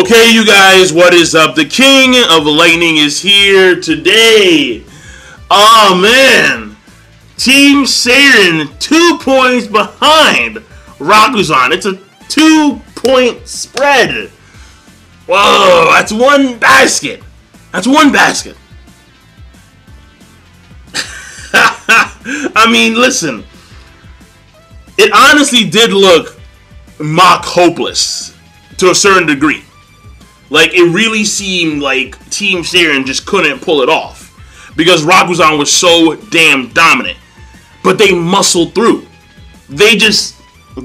Okay, you guys, what is up? The King of Lightning is here today. Oh man, Team Seirin 2 points behind Rakuzan. It's a 2-point spread. Whoa, that's one basket. That's one basket. I mean, listen. It honestly did look mock hopeless to a certain degree. Like, it really seemed like Team Seirin just couldn't pull it off because Rakuzan was so damn dominant. But they muscled through. They just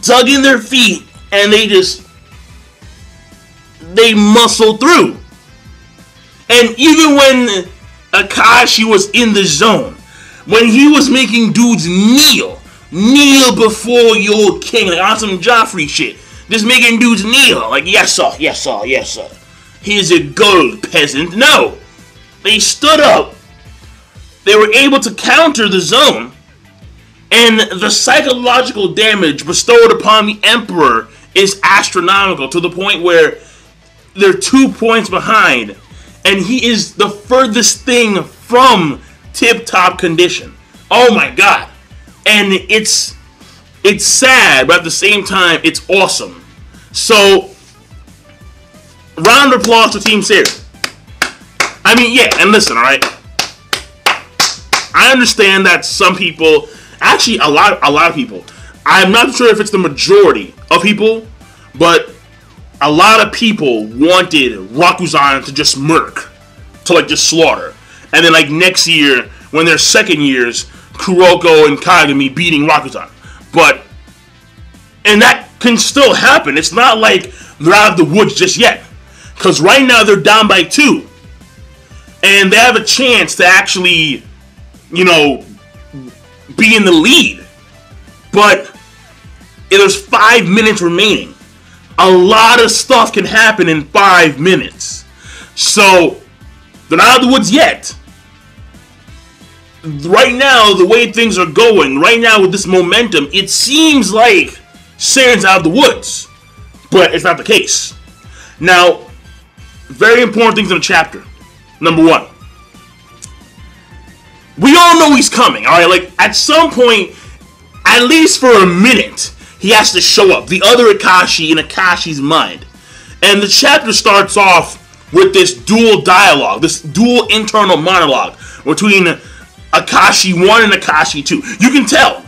dug in their feet and they muscled through. And even when Akashi was in the zone, when he was making dudes kneel before your king, like on some Joffrey shit, just making dudes kneel, like, yes sir, yes sir, yes sir. Here's a gold, peasant. No, they stood up. They were able to counter the zone, and the psychological damage bestowed upon the Emperor is astronomical, to the point where they're 2 points behind, and he is the furthest thing from tip-top condition. Oh my god. And it's sad, but at the same time, it's awesome. So, round of applause to Team Seirin. I mean, yeah, and listen, alright? I understand that some people, actually a lot of people, I'm not sure if it's the majority of people, but a lot of people wanted Rakuzan to just murk, to like just slaughter. And then like next year, when they're second years, Kuroko and Kagami beating Rakuzan. And that can still happen. It's not like they're out of the woods just yet. Because right now they're down by 2. And they have a chance to actually, you know, be in the lead. But there's 5 minutes remaining. A lot of stuff can happen in 5 minutes. So, they're not out of the woods yet. Right now, the way things are going, right now with this momentum, it seems like Seirin's out of the woods. But it's not the case. Now, very important things in the chapter. Number 1. We all know he's coming, alright? Like, at some point, at least for a minute, he has to show up. The other Akashi in Akashi's mind. And the chapter starts off with this dual dialogue, this dual internal monologue between Akashi 1 and Akashi 2. You can tell.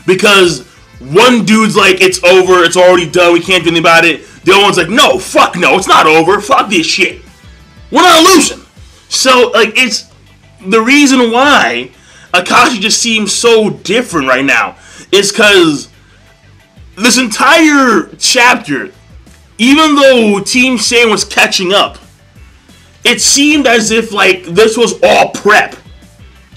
Because one dude's like, it's over, it's already done, we can't do anything about it. The other one's like, no, fuck no, it's not over, fuck this shit. We're not losing. So, like, it's the reason why Akashi just seems so different right now is because this entire chapter, even though Team Seirin was catching up, it seemed as if, like, this was all prep.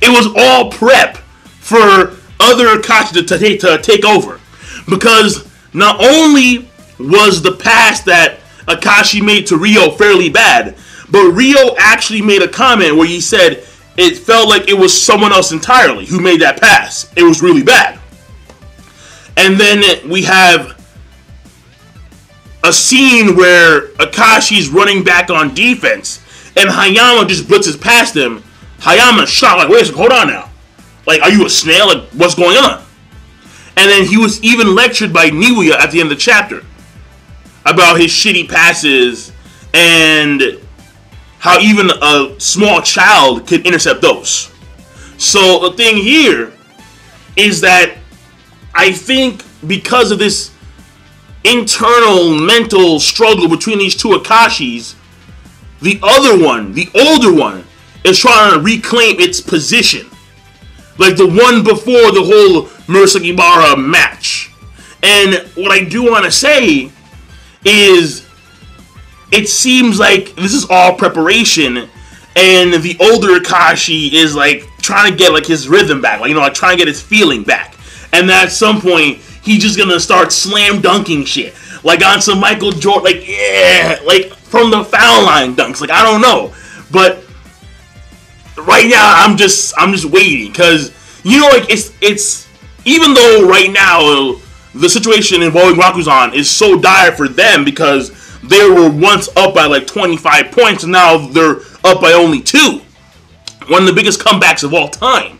It was all prep for other Akashi to take over. Because not only was the pass that Akashi made to Ryo fairly bad, but Ryo actually made a comment where he said it felt like it was someone else entirely who made that pass. It was really bad. And then we have a scene where Akashi's running back on defense, and Hayama just blitzes past him. Hayama's shocked, like, wait a second, hold on now. Like, are you a snail? Like, what's going on? And then he was even lectured by Niwuya at the end of the chapter about his shitty passes and how even a small child could intercept those. So the thing here is that I think because of this internal mental struggle between these two Akashis, the other one, the older one, is trying to reclaim its position. Like the one before the whole Murasakibara match. And what I do want to say is it seems like this is all preparation, and the older Akashi is like trying to get like his rhythm back, like, you know, like trying to get his feeling back. And then at some point he's just gonna start slam dunking shit, like on some Michael Jordan, like, yeah, like from the foul line dunks. Like, I don't know, but right now I'm just waiting, because you know, like it's even though right now the situation involving Rakuzan is so dire for them because they were once up by like 25 points, and now they're up by only 2. One of the biggest comebacks of all time.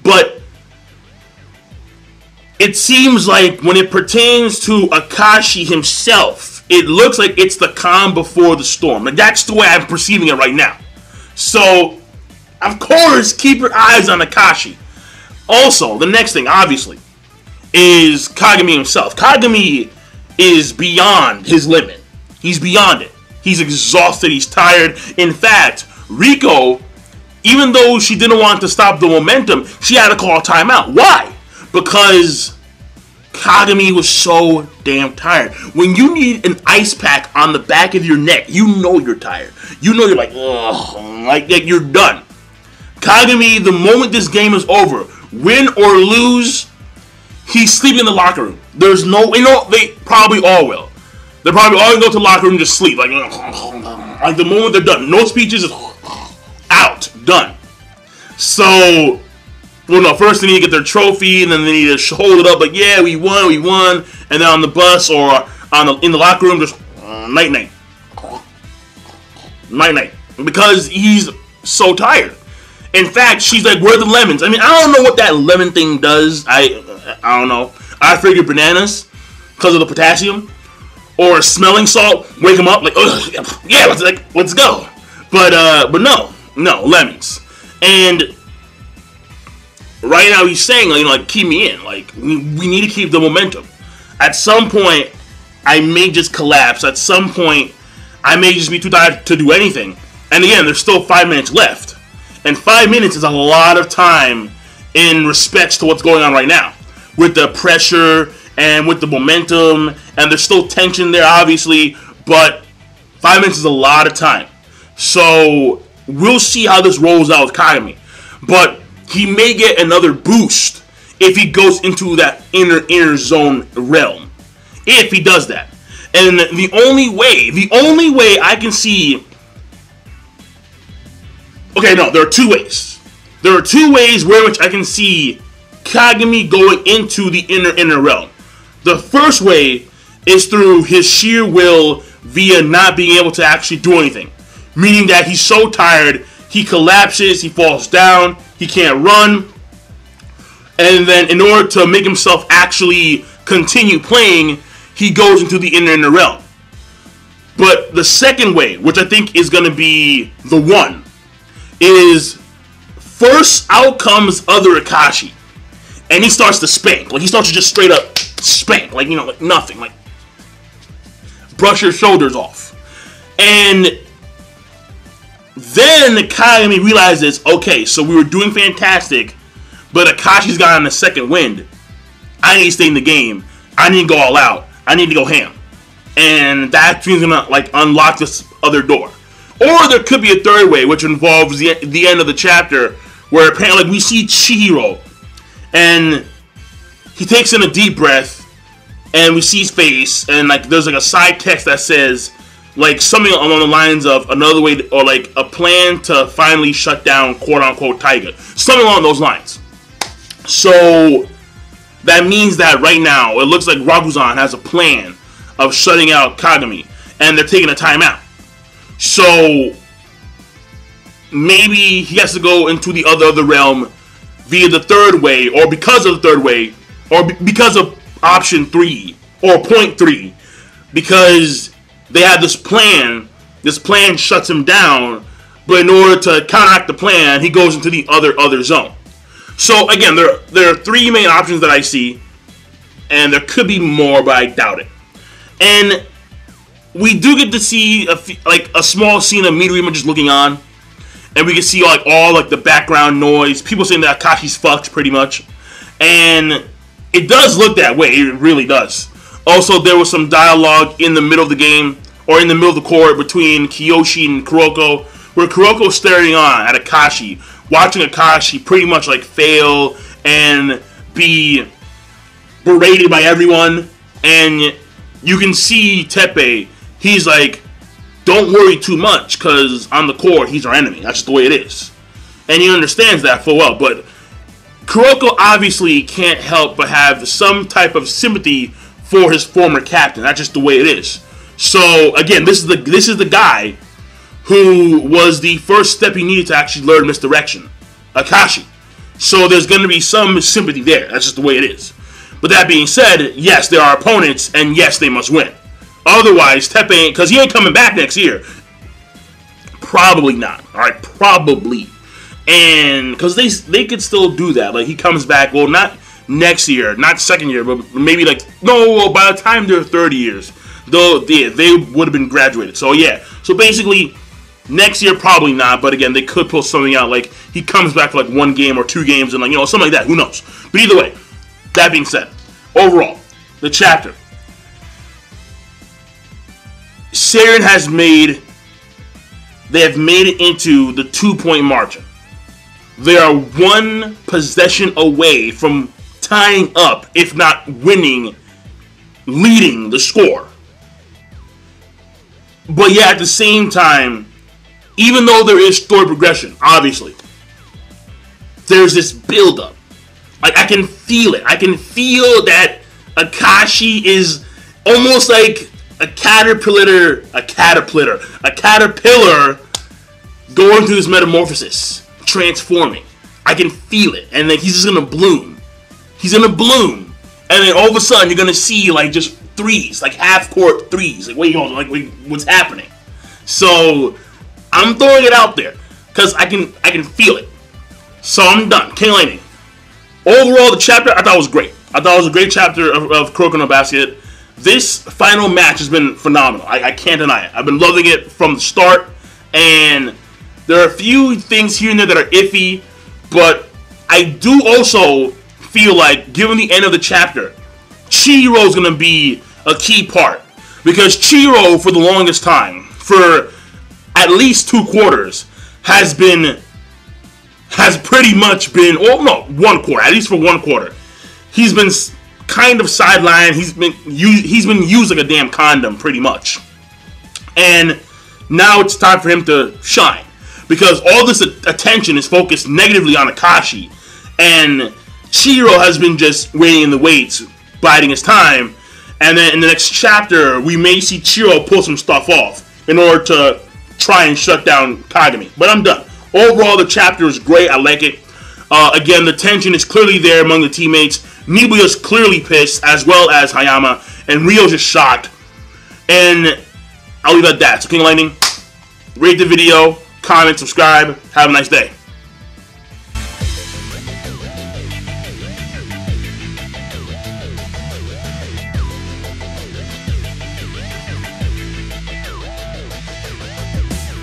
But it seems like when it pertains to Akashi himself, it looks like it's the calm before the storm. Like, that's the way I'm perceiving it right now. So, of course, keep your eyes on Akashi. Also, the next thing, obviously, is Kagami himself. Kagami is beyond his limit. He's beyond it. He's exhausted. He's tired. In fact, Riko, even though she didn't want to stop the momentum, she had to call a timeout. Why? Because Kagami was so damn tired. When you need an ice pack on the back of your neck, you know you're tired. You know you're like, ugh, like you're done. Kagami, the moment this game is over, win or lose, he's sleeping in the locker room. There's no, they probably all will. They're probably all going to go to the locker room and just sleep. Like the moment they're done. No speeches, is out. Done. So, well, no, first they need to get their trophy, and then they need to hold it up like, yeah, we won. And then on the bus or in the locker room, just night-night. Night-night. Because he's so tired. In fact, she's like, where are the lemons? I mean, I don't know what that lemon thing does. I don't know. I figured bananas because of the potassium. Or smelling salt, wake him up, like, ugh, yeah, let's go. But no, lemons. And right now he's saying, like, keep me in. Like, we need to keep the momentum. At some point, I may just collapse. At some point, I may just be too tired to do anything. And again, there's still 5 minutes left. And 5 minutes is a lot of time in respects to what's going on right now. With the pressure and with the momentum, and there's still tension there, obviously, but 5 minutes is a lot of time. So, we'll see how this rolls out with Kagami. But he may get another boost if he goes into that inner zone realm. If he does that. And the only way I can see... Okay, no, there are 2 ways. There are 2 ways where which I can see Kagami going into the inner realm. The first way is through his sheer will via not being able to actually do anything. Meaning that he's so tired, he collapses, he falls down, he can't run. And then in order to make himself actually continue playing, he goes into the inner realm. But the second way, which I think is going to be the one, is first out comes other Akashi. And he starts to spank. Like, he starts to just straight up spank. Like, like nothing. Like, brush your shoulders off. And then Kagami realizes, okay, so we were doing fantastic, but Akashi's got on the second wind. I need to stay in the game. I need to go all out. I need to go ham. And that's going to, like, unlock this other door. Or there could be a third way, which involves the end of the chapter, where apparently, like, we see Chihiro, and he takes in a deep breath, and we see his face, and like there's like a side text that says like something along the lines of another way to, or like a plan to finally shut down quote unquote Tiger. Something along those lines. So that means that right now it looks like Raguzan has a plan of shutting out Kagami, and they're taking a timeout. So maybe he has to go into the other realm via the third way, or because of the third way, or because of option 3, or point 3, because they have this plan shuts him down, but in order to counteract the plan, he goes into the other zone. So again, there are 3 main options that I see, and there could be more, but I doubt it. And we do get to see a small scene of Midorima just looking on. And we can see like all like the background noise. People saying that Akashi's fucked pretty much. And it does look that way. It really does. Also, there was some dialogue in the middle of the game, or in the middle of the court, between Kiyoshi and Kuroko, where Kuroko's staring on at Akashi, watching Akashi pretty much like fail and be berated by everyone. And you can see Teppei, he's like, don't worry too much, because on the court, he's our enemy. That's just the way it is. And he understands that full well. But Kuroko obviously can't help but have some type of sympathy for his former captain. That's just the way it is. So again, this is the guy who was the first step he needed to actually learn misdirection, Akashi. So there's going to be some sympathy there. That's just the way it is. But that being said, yes, there are opponents, and yes, they must win. Otherwise, Tepe ain't, because he ain't coming back next year. Probably not. All right, probably. And because they could still do that. Like, he comes back, well, not next year, not second year, but maybe like, no, by the time they're 30 years, though, yeah, they would have been graduated. So, yeah. So, basically, next year, probably not. But, again, they could pull something out. Like, he comes back for, like, 1 game or 2 games and, like, you know, something like that. Who knows? But either way, that being said, overall, the chapter. Seirin has made... They have made it into the 2-point margin. They are 1 possession away from tying up, if not winning, leading the score. But yeah, at the same time, even though there is story progression, obviously, there's this build-up. Like, I can feel it. I can feel that Akashi is almost like a caterpillar going through this metamorphosis, transforming. I can feel it, and then he's just gonna bloom. He's gonna bloom, and then all of a sudden you're gonna see like just threes, like half-court threes. Like, wait, what's happening? So I'm throwing it out there because I can feel it. So I'm done. King Lightning. Overall, the chapter I thought was great. I thought it was a great chapter of Kuroko no Basket. This final match has been phenomenal. I can't deny it. I've been loving it from the start, and there are a few things here and there that are iffy, but I do also feel like, given the end of the chapter, Chihiro is going to be a key part. Because Chihiro, for the longest time, for at least 2 quarters, has pretty much been, well, no, 1 quarter, at least for 1 quarter. He's been kind of sidelined. He's been used like a damn condom, pretty much. And now it's time for him to shine, because all this attention is focused negatively on Akashi, and Chihiro has been just waiting in the waits, biding his time. And then in the next chapter, we may see Chihiro pull some stuff off in order to try and shut down Kagami. But I'm done. Overall, the chapter is great. I like it. Again, the tension is clearly there among the teammates. Mibuya's clearly pissed, as well as Hayama, and Ryo's just shocked. And I'll leave it at that. So, King Lightning, rate the video, comment, subscribe. Have a nice day.